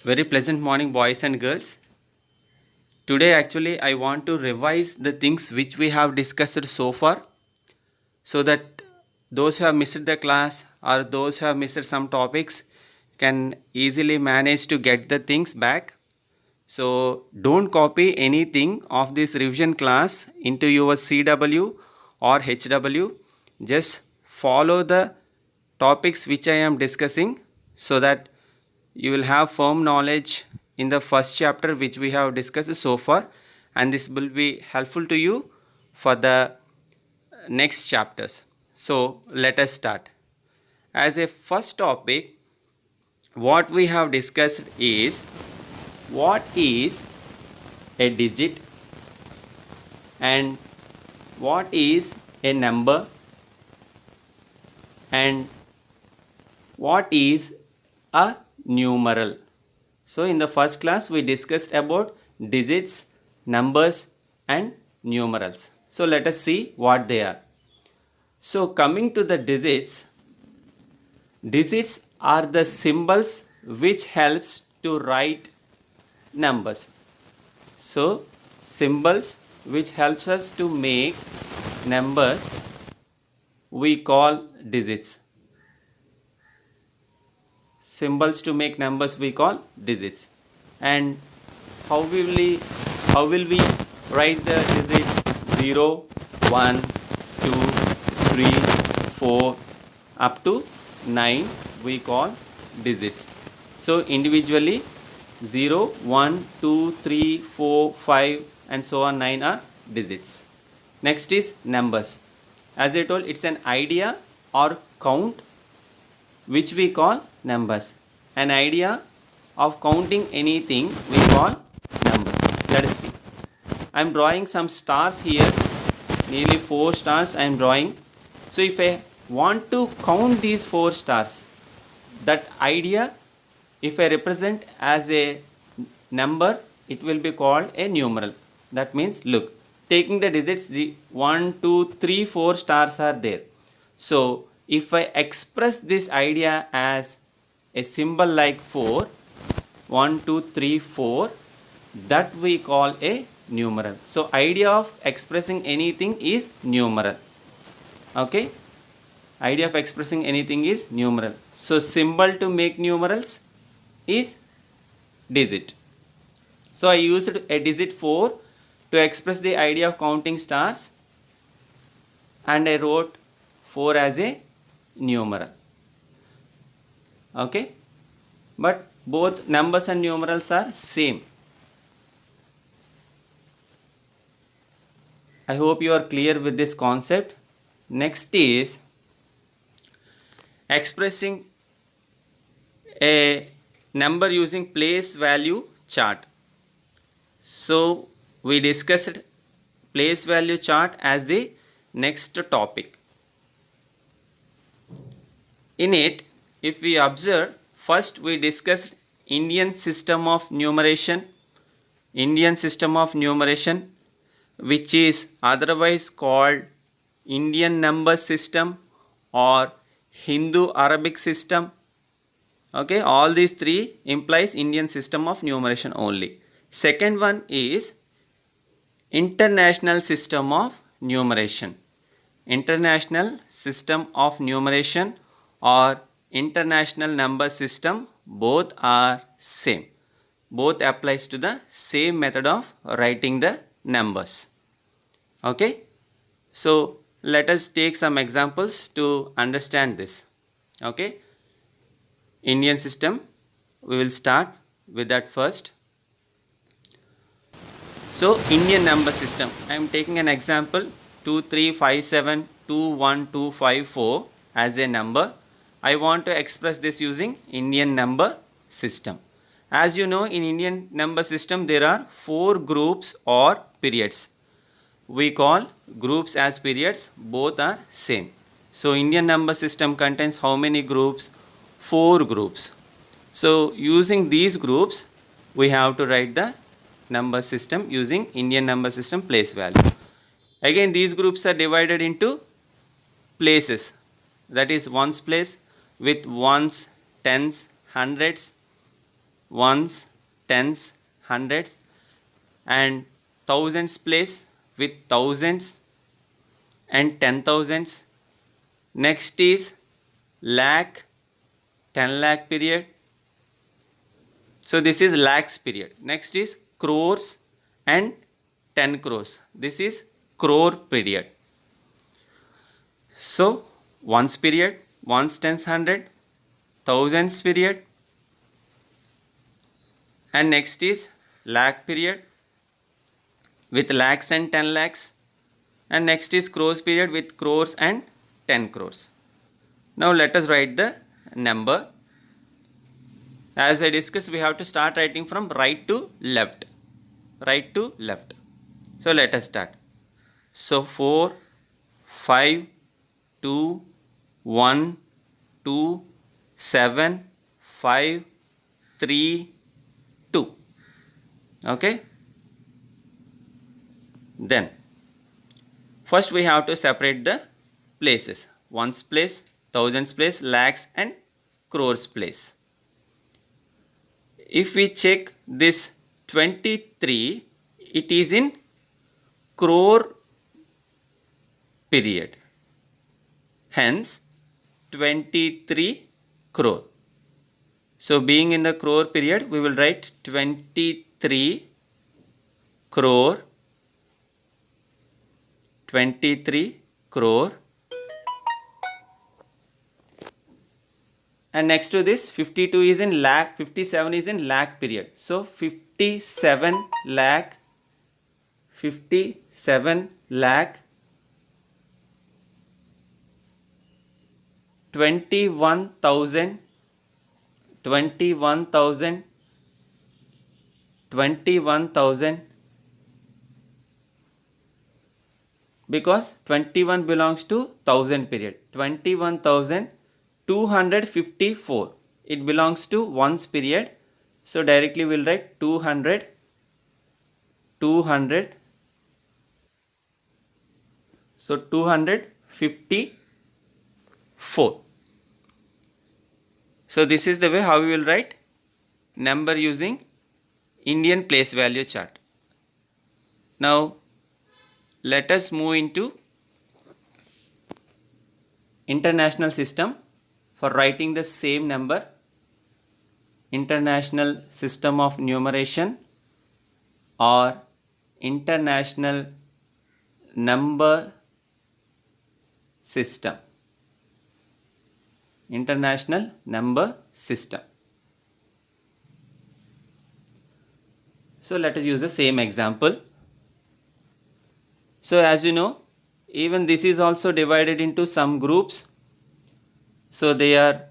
Very pleasant morning, boys and girls. Today, actually, I want to revise the things which we have discussed so far so that those who have missed the class or those who have missed some topics can easily manage to get the things back. So, don't copy anything of this revision class into your CW or HW. Just follow the topics which I am discussing so that you will have firm knowledge in the first chapter which we have discussed so far, and this will be helpful to you for the next chapters. So let us start. As a first topic, what we have discussed is what is a digit and what is a number and what is a numeral. So in the first class we discussed about digits, numbers and numerals. So let us see what they are. So coming to the digits, digits are the symbols which helps to write numbers. So symbols which helps us to make numbers we call digits. Symbols to make numbers we call digits. And how will we write the digits? 0, 1, 2, 3, 4 up to 9 we call digits. So individually 0, 1, 2, 3, 4, 5 and so on 9 are digits. Next is numbers. As I told, it's an idea or count which we call numbers. An idea of counting anything we call numbers. Let us see. I am drawing some stars here, nearly 4 stars I am drawing. So if I want to count these 4 stars, that idea, if I represent as a number, it will be called a numeral. That means, look, taking the digits 1, 2, 3, 4 stars are there. So if I express this idea as a symbol like 4, 1, 2, 3, 4, that we call a numeral. So idea of expressing anything is numeral. Okay, idea of expressing anything is numeral. So symbol to make numerals is digit. So I used a digit 4 to express the idea of counting stars, and I wrote 4 as a numeral. Okay, but both numbers and numerals are same. I hope you are clear with this concept. Next is expressing a number using place value chart. So we discussed place value chart as the next topic. In it, if we observe, first we discussed Indian system of numeration, which is otherwise called Indian number system or Hindu Arabic system. Okay, all these three implies Indian system of numeration only. Second one is international system of numeration. International system of numeration or international number system, both are same. Both applies to the same method of writing the numbers. Okay, so let us take some examples to understand this. Okay, Indian system, we will start with that first. So Indian number system, I am taking an example 23572124 as a number. I want to express this using Indian number system. As you know, in Indian number system there are 4 groups or periods. We call groups as periods, both are same. So Indian number system contains how many groups? 4 groups. So using these groups we have to write the number system using Indian number system place value. Again, these groups are divided into places, that is ones place with ones, tens, hundreds, ones, tens, hundreds, and thousands place with thousands and 10,000s. Next is lakh, 10 lakh period. So this is lakhs period. Next is crores and 10 crores. This is crore period. So ones period, ones, tens, hundred, thousands period, and next is lakh period with lakhs and 10 lakhs, and next is crores period with crores and 10 crores. Now let us write the number. As I discussed, we have to start writing from right to left. Right to left. So let us start. So 4, 5, 2, 1, 2, 7, 5, 3, 2. Okay. Then first we have to separate the places. Ones place, thousands place, lakhs and crores place. If we check this 23, it is in crore period. Hence 23 crore. So being in the crore period, we will write 23 crore, 23 crore. And next to this 52 is in lakh, 57 is in lakh period. So 57 lakh, 57 lakh, 21,000, 21,000, 21,000, because 21 belongs to 1000 period. 21,254. It belongs to ones period. So directly we'll write 200, 200. So 254. So this is the way how we will write number using Indian place value chart. Now let us move into international system for writing the same number. International system of numeration or international number system. International number system. So let us use the same example. So as you know, even this is also divided into some groups. So they are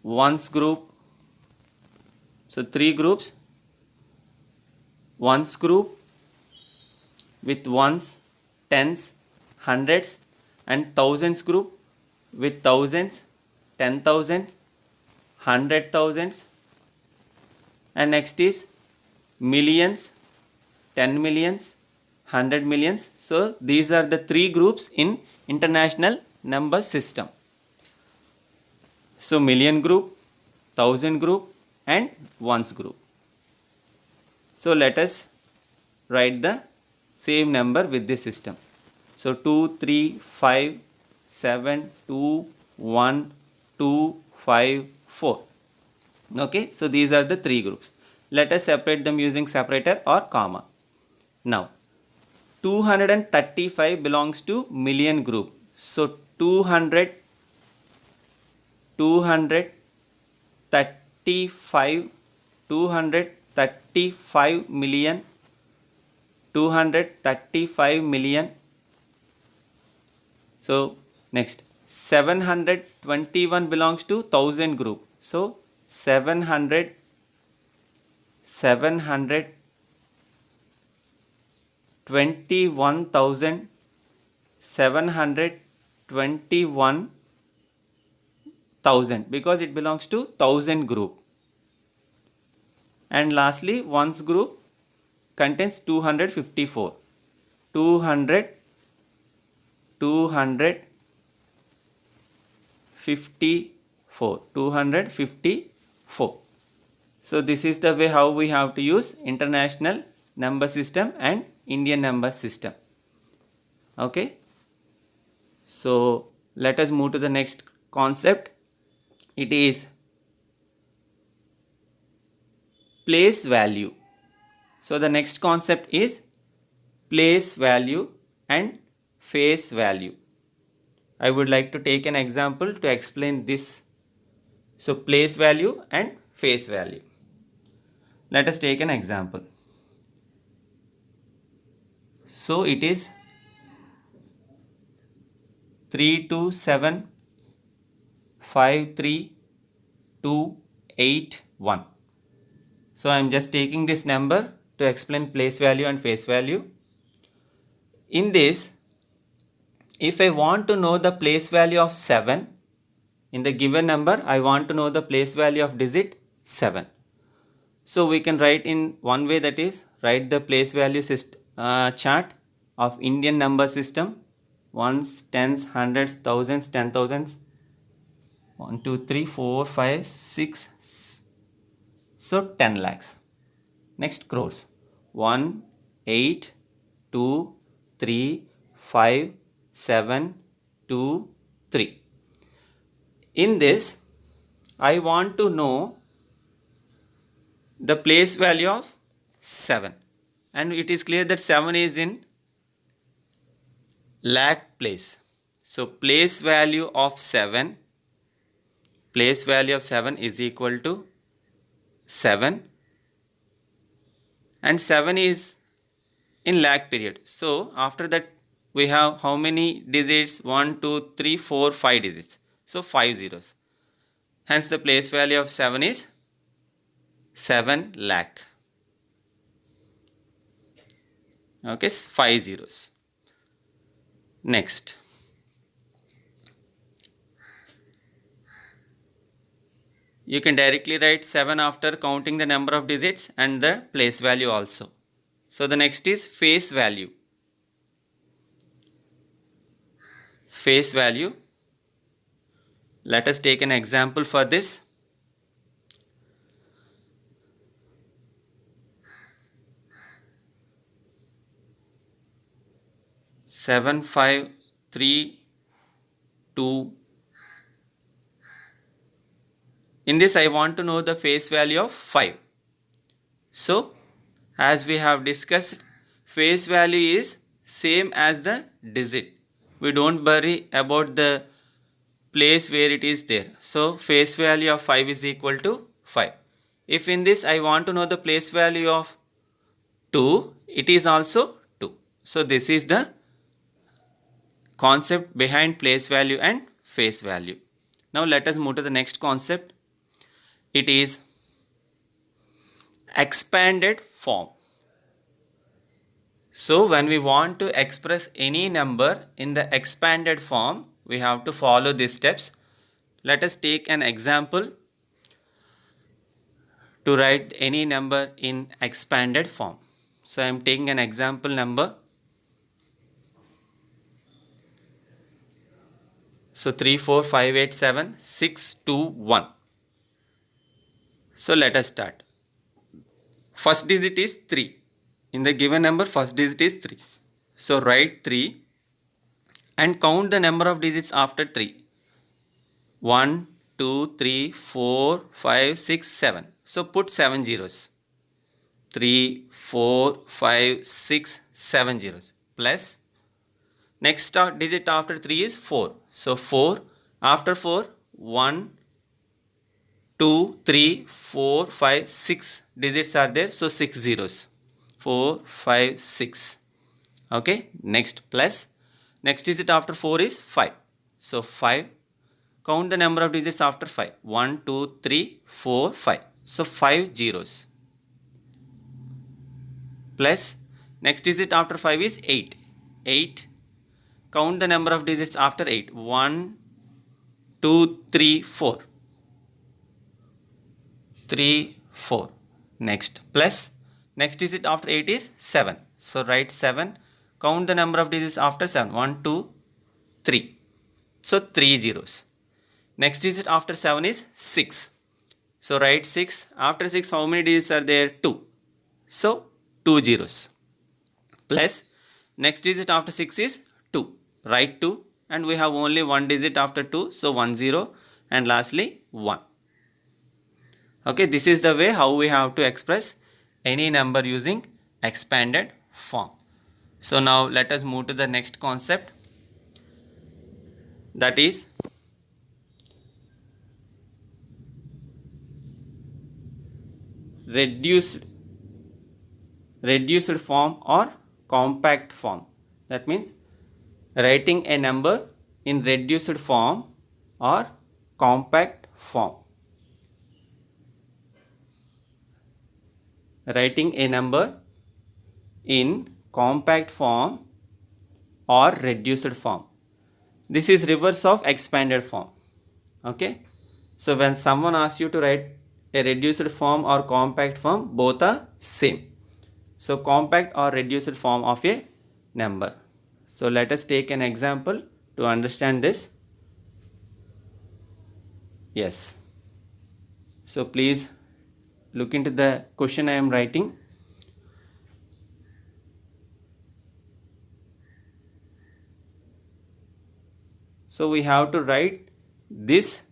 ones group. So 3 groups. Ones group with ones, tens, hundreds, and thousands group with thousands, 10,000, 100,000, and next is millions, 10 millions, 100 millions. So these are the 3 groups in international number system. So million group, thousand group, and ones group. So let us write the same number with this system. So 2, 3, 5, 7, 2, 1, 2, 5, 4. Okay, so these are the 3 groups. Let us separate them using separator or comma. Now 235 belongs to million group. So 235 million, 235 million. So next 721 belongs to thousand group. So 721,000 because it belongs to thousand group. And lastly ones group contains 254. 254. So this is the way how we have to use international number system and Indian number system. Okay. So let us move to the next concept. It is place value. So the next concept is place value and face value. I would like to take an example to explain this. So place value and face value. Let us take an example. So it is 327532281. So I am just taking this number to explain place value and face value. In this, if I want to know the place value of 7, in the given number, I want to know the place value of digit 7. So we can write in one way, that is, write the place value chart of Indian number system. Ones, tens, hundreds, thousands, 10,000s. 1, 2, 3, 4, 5, 6. So 10 lakhs. Next crores. 1, 8, 2, 3, 5, 7, 2, 3. In this, I want to know the place value of 7. And it is clear that 7 is in lakh place. So place value of 7 is equal to 7, and 7 is in lakh period. So after that we have how many digits? 1, 2, 3, 4, 5 digits. So 5 zeros. Hence the place value of 7 is 7 lakh. Okay, 5 zeros. Next, you can directly write 7 after counting the number of digits and the place value also. So the next is face value. Face value. Let us take an example for this. Seven, 5, 3, 2. In this I want to know the face value of 5. So as we have discussed, face value is same as the digit. We don't worry about the place where it is there. So face value of 5 is equal to 5. If in this I want to know the place value of 2, it is also 2. So this is the concept behind place value and face value. Now let us move to the next concept. It is expanded form. So when we want to express any number in the expanded form, we have to follow these steps. Let us take an example to write any number in expanded form. So I am taking an example number. So 3, 4, 5, 8, 7, 6, 2, 1. So let us start. First digit is 3. In the given number, first digit is 3. So write 3 and count the number of digits after 3. 1, 2, 3, 4, 5, 6, 7. So put 7 zeros. 3, 4, 5, 6, 7 zeros. Plus next digit after 3 is 4. So 4. After 4, 1, 2, 3, 4, 5, 6 digits are there. So 6 zeros. 4, 5, 6. Okay. Next plus. Next digit after 4 is 5. So 5. Count the number of digits after 5. 1, 2, 3, 4, 5. So 5 zeros. Plus next digit after 5 is 8. 8. Count the number of digits after 8. 1, 2, 3, 4. 3, 4. Next plus next digit after 8 is 7. So write 7. Count the number of digits after 7. 1, 2, 3. So 3 zeros. Next digit after 7 is 6. So write 6. After 6, how many digits are there? 2. So 2 zeros. Plus next digit after 6 is 2. Write 2, and we have only one digit after 2. So 1 0, and lastly 1. Okay, this is the way how we have to express any number using expanded form. So now let us move to the next concept, that is reduced form or compact form. That means writing a number in reduced form or compact form. Writing a number in compact form or reduced form. This is reverse of expanded form. Okay. So when someone asks you to write a reduced form or compact form, both are same. So compact or reduced form of a number. So let us take an example to understand this. Yes. So please look into the question I am writing. So we have to write this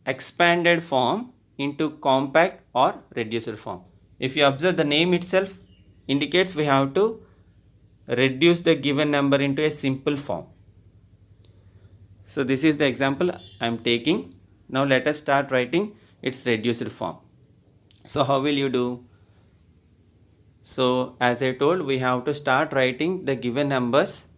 expanded form into compact or reduced form. If you observe, the name itself indicates we have to reduce the given number into a simple form. So this is the example I am taking. Now let us start writing its reduced form. So how will you do? So as I told, we have to start writing the given numbers